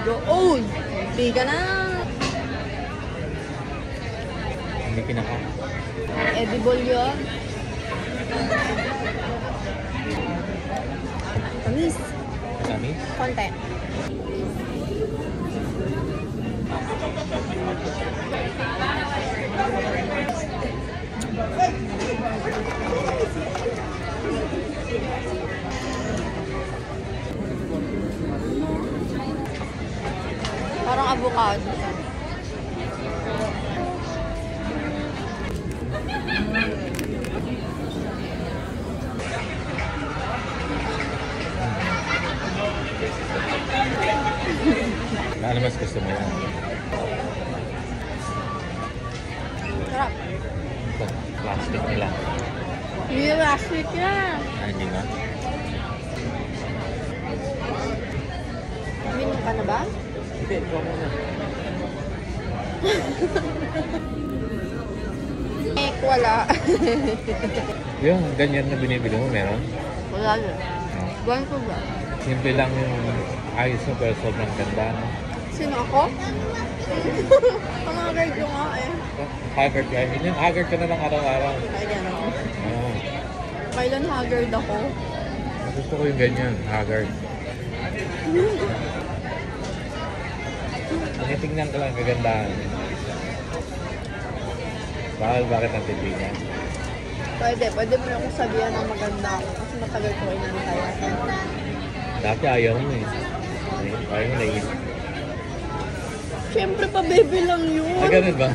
Doon! Biga na! Hindi kinakain. Edible yun. Tamis. Tamis? Konti. Parang avocado. Ano mas gusto mo yan? Sarap. Ito, plastic nila. Hindi last week na. Hindi ba? Minum ka na ba? Hindi, ito muna. Wala. Yung ganyan na binibili mo, meron? Wala na. No? Buwan ko ba? Simple lang yung ayos mo pero sobrang ganda. No? Sino ako? Ang haggard ko nga eh. Haggard ka. Yung haggard ka na lang araw-araw. Ay, gano'n. Oo. Kailan haggard ako? Gusto ko yung ganyan, haggard. Tinitingnan ko lang kagandahan. Bakit ang titigan? Pwede mo na akong sabihan ng maganda ako kasi matagal ko inantayan. Dati ayaw mo eh. Ayaw mo na yun. Siyempre pa baby lang yun. Ah, ganun ba?